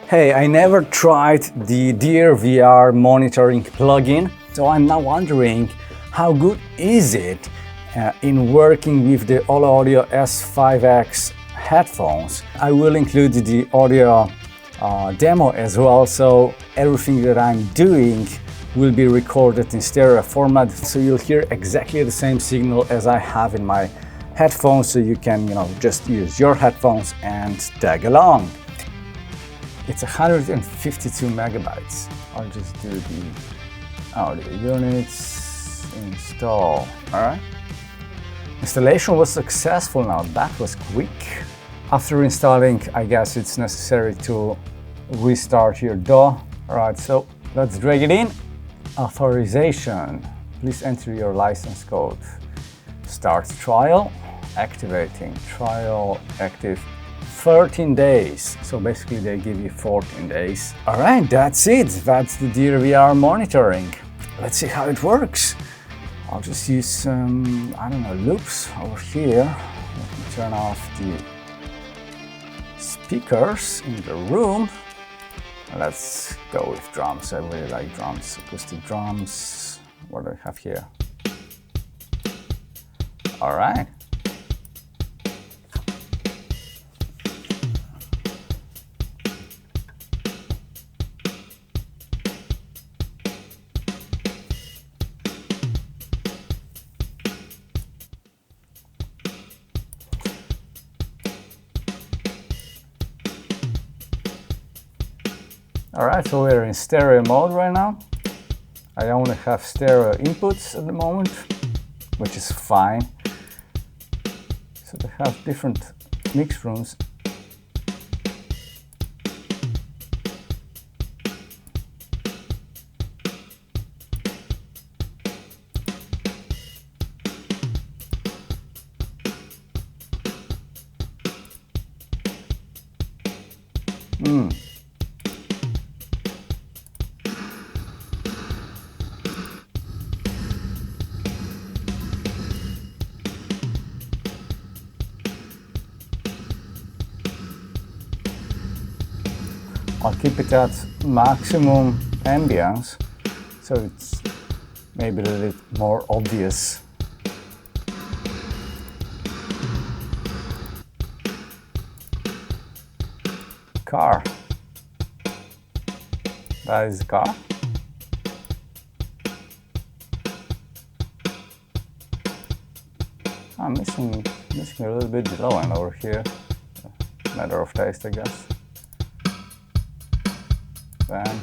Hey, I never tried the DRVR monitoring plugin, so I'm now wondering how good is it in working with the All Audio S5X headphones. I will include the audio demo as well, so everything that I'm doing will be recorded in stereo format, so you'll hear exactly the same signal as I have in my headphones, so you can, just use your headphones and tag along. It's 152 megabytes. I'll just do the audio units, install. All right. Installation was successful now. That was quick. After installing, I guess it's necessary to restart your DAW. All right, so let's drag it in. Authorization. Please enter your license code. Start trial. Activating. Trial active 13 days. So basically they give you 14 days. All right, that's it. That's the DRVR monitoring. Let's see how it works. I'll just use some, loops over here. Let me turn off the speakers in the room. Let's go with drums. I really like drums. Acoustic drums. What do I have here? All right. Alright, so we're in stereo mode right now. I only have stereo inputs at the moment, which is fine. So they have different mix rooms. I'll keep it at maximum ambience, so it's maybe a little bit more obvious. Car. That is a car. I'm missing a little bit the low end over here. Matter of taste, I guess. Bam.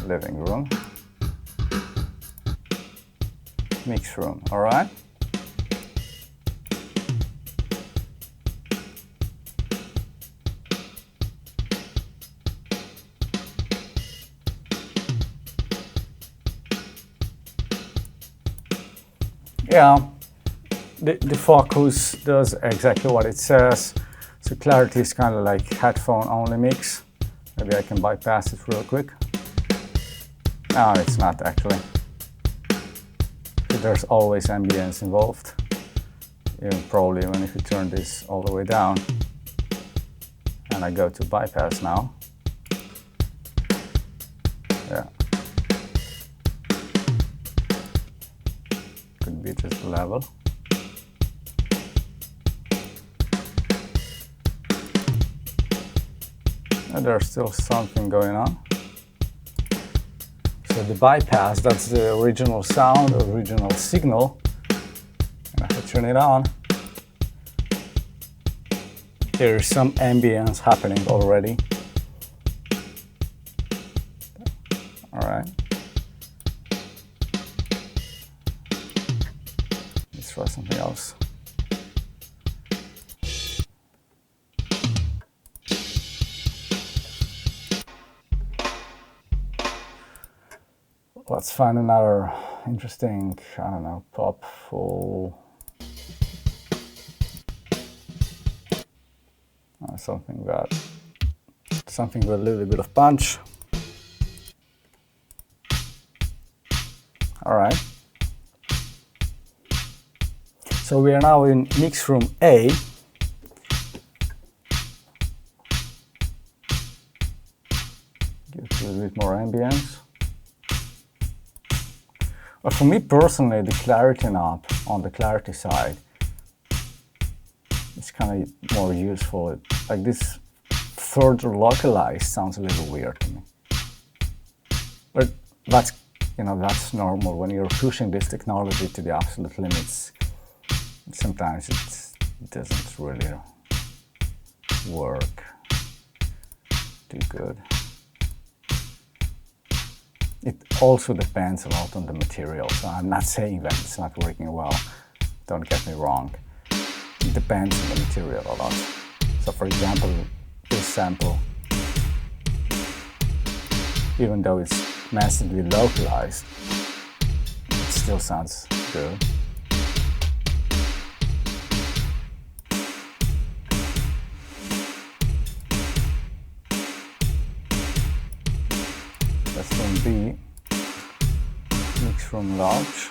Living room. Mix room, all right? Yeah, the focus does exactly what it says. So clarity is kind of like headphone only mix. Maybe I can bypass it real quick. No, it's not actually. There's always ambience involved. Even probably when if you turn this all the way down and I go to bypass now. Yeah. Could be just the level. And there's still something going on. So the bypass, that's the original sound, original signal. And if I turn it on, there's some ambience happening already. All right. Let's try something else. Let's find another interesting, I don't know, pop full. Something with a little bit of punch. All right. So we are now in mix room A. Give it a little bit more ambience. But for me personally, the clarity knob on the clarity side is kind of more useful. Like this further localized sounds a little weird to me. But that's, you know, that's normal when you're pushing this technology to the absolute limits. Sometimes it doesn't really work too good. It also depends a lot on the material, so I'm not saying that it's not working well, don't get me wrong. It depends on the material a lot. So for example, this sample, even though it's massively localized, it still sounds good. That's from B, mix from large.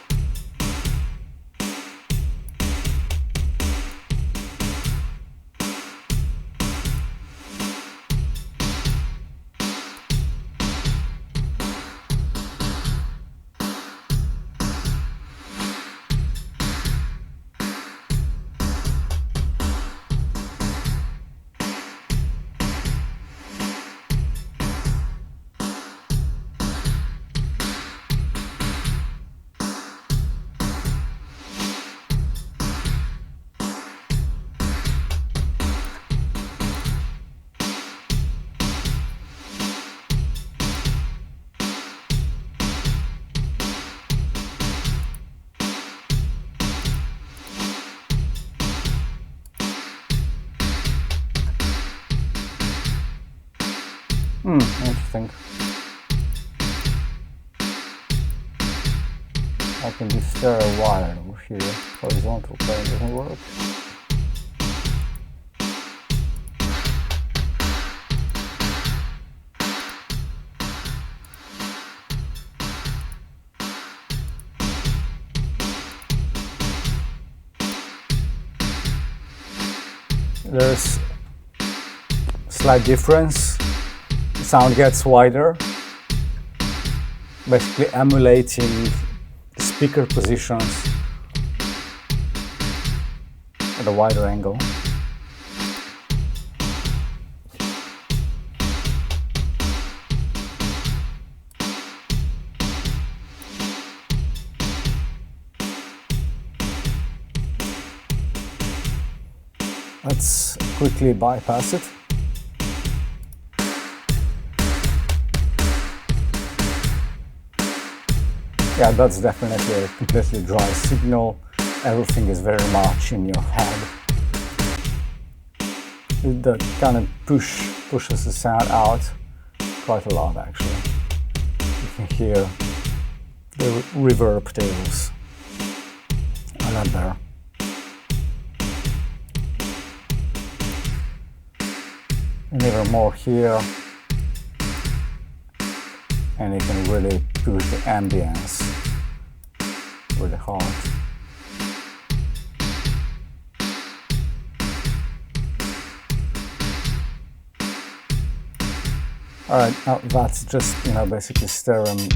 Interesting. I can just stereo wire over here. Horizontal plane doesn't work. There's a slight difference. The sound gets wider, basically emulating the speaker positions at a wider angle. Let's quickly bypass it. Yeah, that's definitely a completely dry signal. Everything is very much in your head. That kind of pushes the sound out quite a lot, actually. You can hear the reverb tails a lot there. And even more here, and you can really push the ambience really hard. All right, now that's just, you know, basically stereo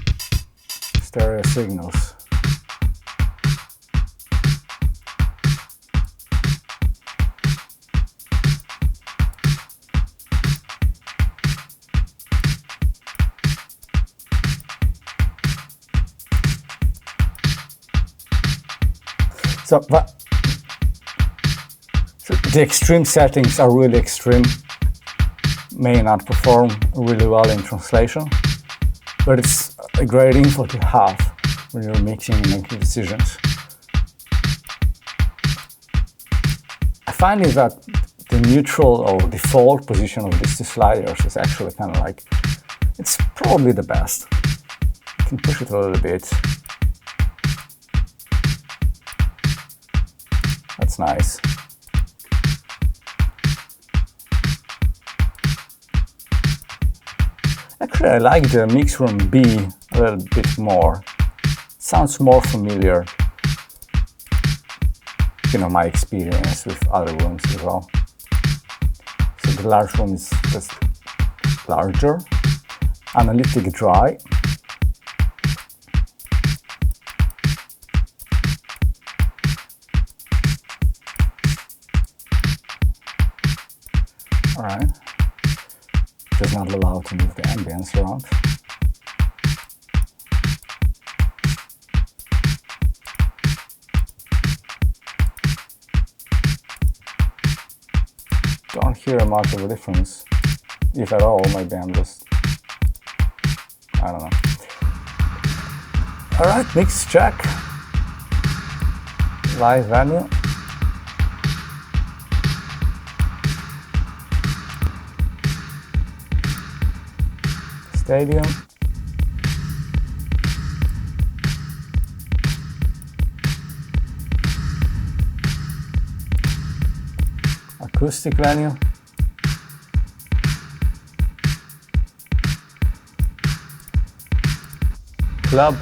signals. So the extreme settings are really extreme, may not perform really well in translation, but it's a great info to have when you're mixing and making decisions. I find is that the neutral or default position of these two sliders is actually kind of like, it's probably the best. You can push it a little bit. That's nice. Actually, I like the mix room B a little bit more. sounds more familiar, you know, my experience with other rooms as well. So the large room is just larger. Analytic Dry. All right. Just not allowed to move the ambience around. Don't hear much of a difference, if at all. Maybe I'm just, I don't know. All right, mix check. Live venue. Stadium. Acoustic venue. Club.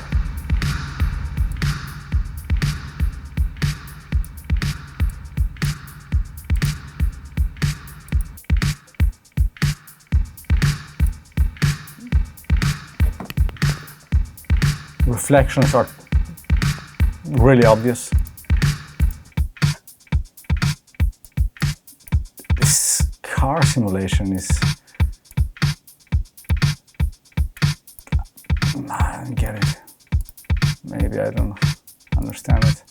Reflections are really obvious. This car simulation is, I don't get it. Maybe I don't understand it.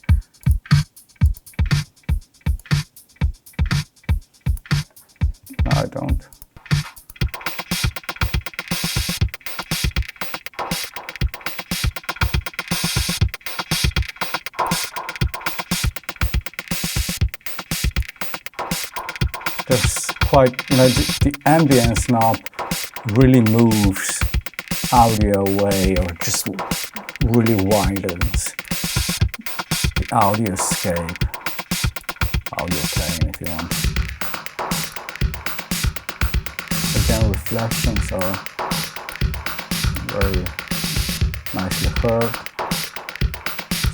No, I don't. There's quite, you know, the ambience knob really moves audio away, or just really widens the audio scape, audio plane if you want. Again, reflections are very nicely heard.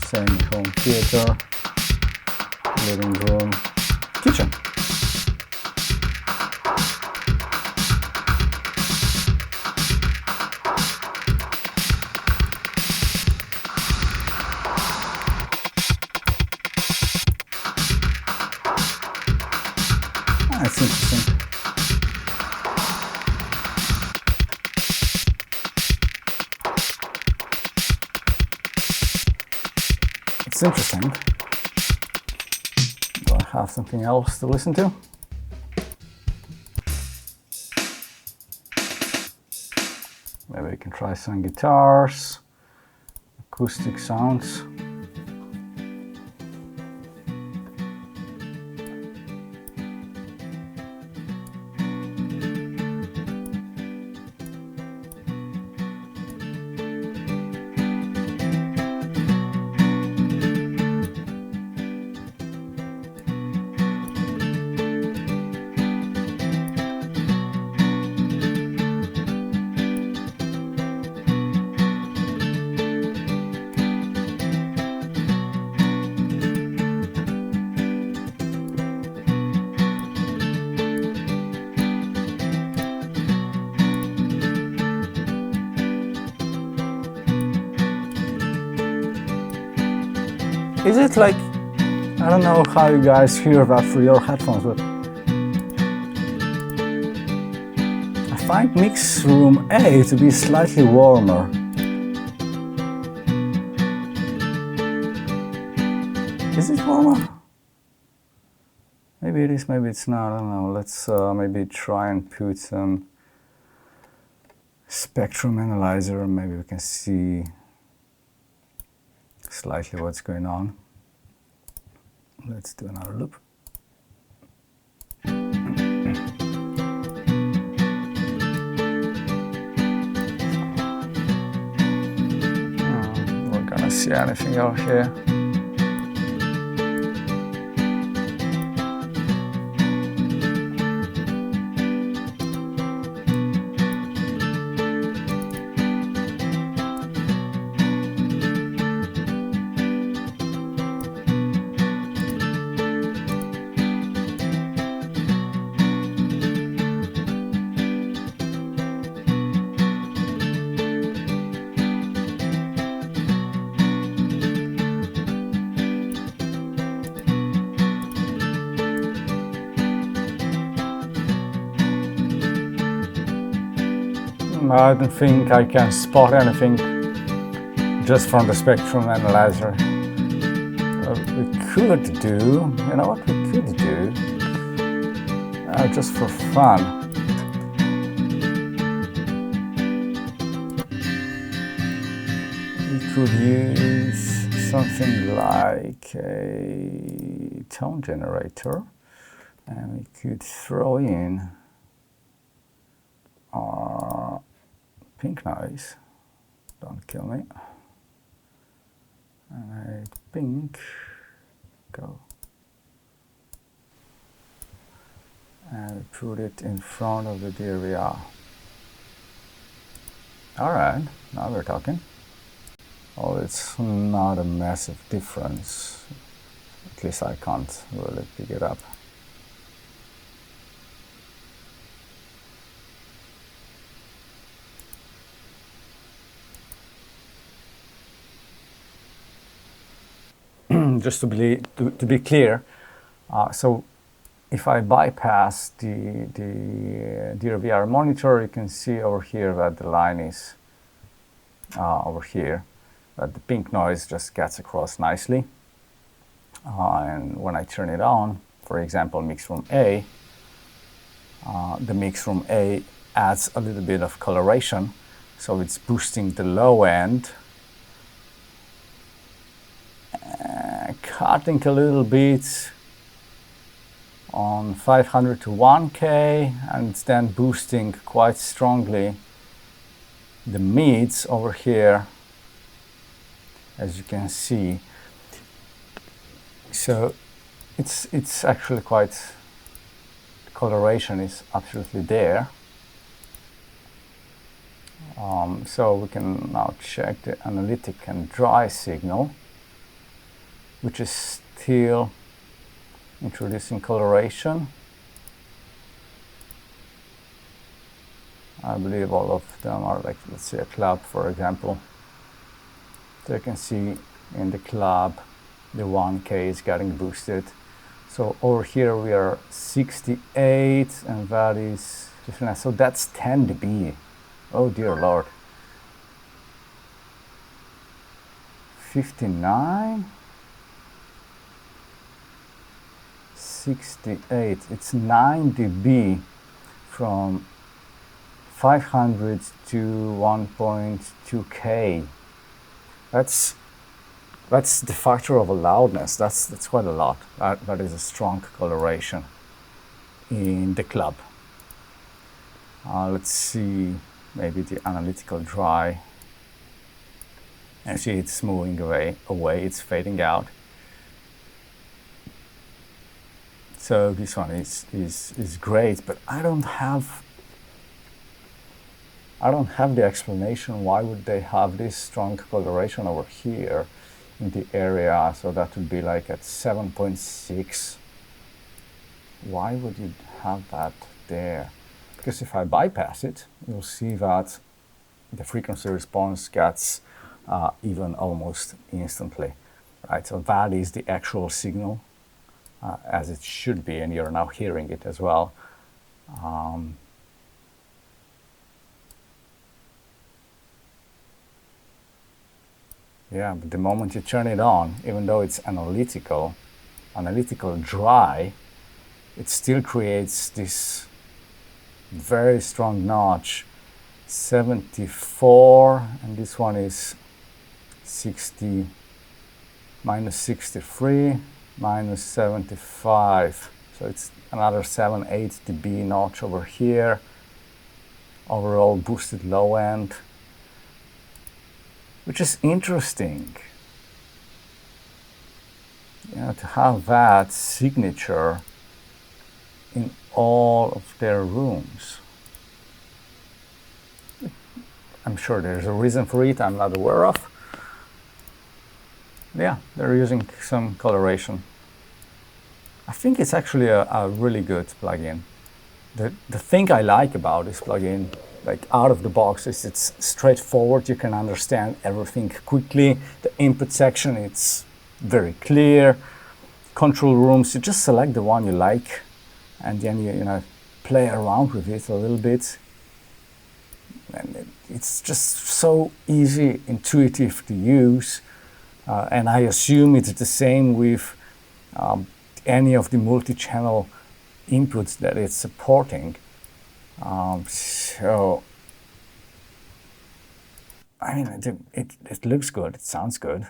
Same home theater, living room, kitchen. That's interesting. It's interesting. Do I have something else to listen to? Maybe we can try some guitars, acoustic sounds. Is it like, I don't know how you guys hear that through your headphones, but I find mix room A to be slightly warmer. Is it warmer? Maybe it is, maybe it's not, I don't know. Let's maybe try and put some spectrum analyzer, and maybe we can see slightly what's going on. Let's do another loop. We're gonna see anything out here. I don't think I can spot anything just from the spectrum analyzer. We could do, you know what we could do, just for fun. We could use something like a tone generator, and we could throw in our pink noise. Don't kill me. And a pink, go. And put it in front of the DRVR. All right, now we're talking. Oh, it's not a massive difference. At least I can't really pick it up. Just to be clear, so if I bypass the DRVR monitor, you can see over here that the line is over here, that the pink noise just gets across nicely. And when I turn it on, for example, mix room A, the mix room A adds a little bit of coloration, so it's boosting the low end, cutting a little bit on 500 to 1K, and it's then boosting quite strongly the mids over here, as you can see. So it's actually quite, the coloration is absolutely there. So we can now check the analytic and dry signal, which is still introducing coloration. I believe all of them are like, let's say, a club, for example. So you can see in the club, the 1K is getting boosted. So over here we are 68, and that is 59. So that's 10 dB. Oh dear Lord. 59. 68. It's 9 dB from 500 to 1.2K. That's the factor of a loudness. That's quite a lot. That is a strong coloration in the club. Let's see, maybe the analytical dry. Actually, it's moving away. It's fading out. So this one is great, but I don't have the explanation why would they have this strong coloration over here in the area. So that would be like at 7.6. Why would you have that there? Because if I bypass it, you'll see that the frequency response gets even almost instantly, right? So that is the actual signal, as it should be, and you're now hearing it as well. Yeah, but the moment you turn it on, even though it's analytical dry, it still creates this very strong notch. 74, and this one is 60, minus 63, minus 75. So it's another 7-8 dB notch over here. Overall boosted low end, which is interesting, you know, to have that signature in all of their rooms. I'm sure there's a reason for it I'm not aware of. Yeah, they're using some coloration. I think it's actually a really good plugin. The thing I like about this plugin, like out of the box, is it's straightforward. You can understand everything quickly. The input section, it's very clear. Control rooms, you just select the one you like, and then you know, play around with it a little bit. and it's just so easy, intuitive to use, and I assume it's the same with any of the multi-channel inputs that it's supporting. So I mean, it looks good, it sounds good.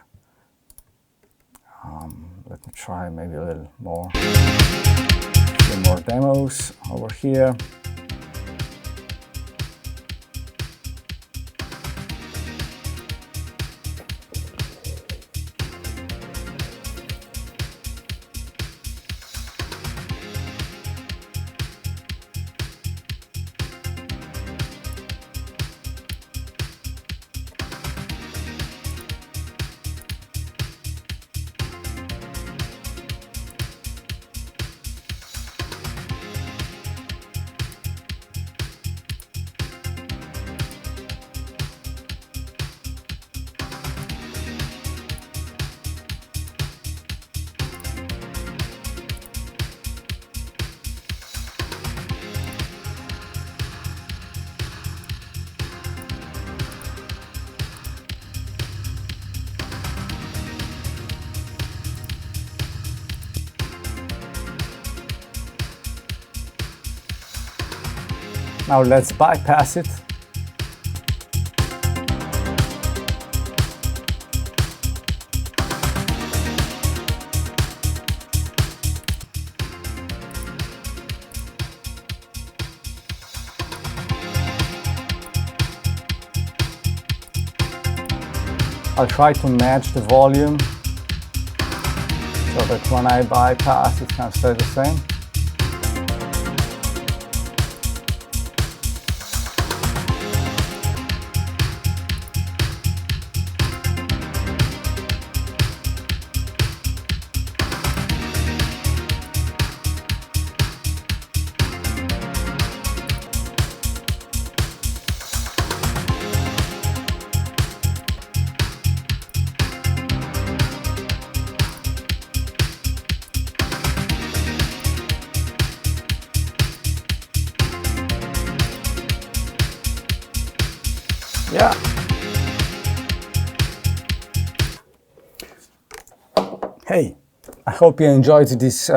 Let me try maybe a little more. A few more demos over here. Now let's bypass it. I'll try to match the volume so that when I bypass it can stay the same. Yeah. Hey, I hope you enjoyed this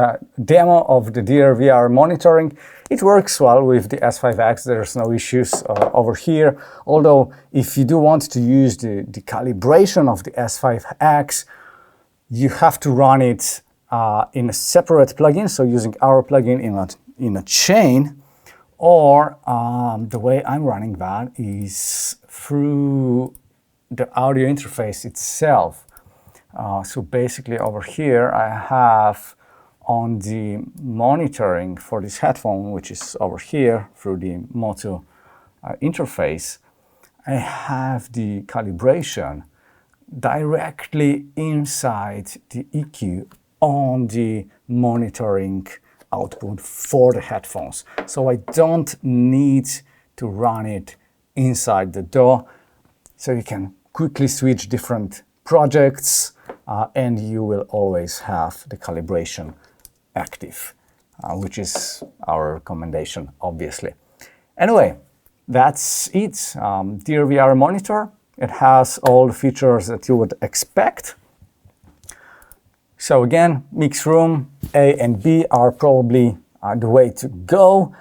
demo of the DRVR monitoring. It works well with the S5X, there's no issues over here. Although, if you do want to use the calibration of the S5X, you have to run it in a separate plugin, so using our plugin in a chain, or the way I'm running that is through the audio interface itself. So basically over here I have on the monitoring for this headphone, which is over here through the Moto interface, I have the calibration directly inside the EQ on the monitoring output for the headphones. So I don't need to run it inside the DAW. So you can quickly switch different projects and you will always have the calibration active, which is our recommendation, obviously. Anyway, that's it. DRVR monitor. It has all the features that you would expect. So again, mix room A and B are probably the way to go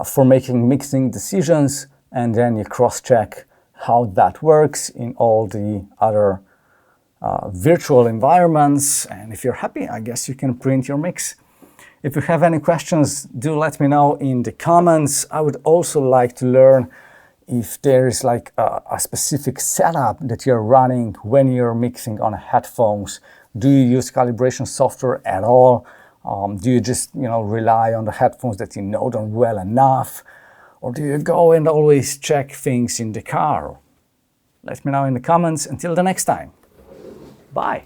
for making mixing decisions, and then you cross-check how that works in all the other virtual environments. And if you're happy, I guess you can print your mix. If you have any questions, do let me know in the comments. I would also like to learn if there is like a specific setup that you're running when you're mixing on headphones. Do you use calibration software at all? Do you just rely on the headphones that you know them well enough? Or do you go and always check things in the car? Let me know in the comments. Until the next time. Bye.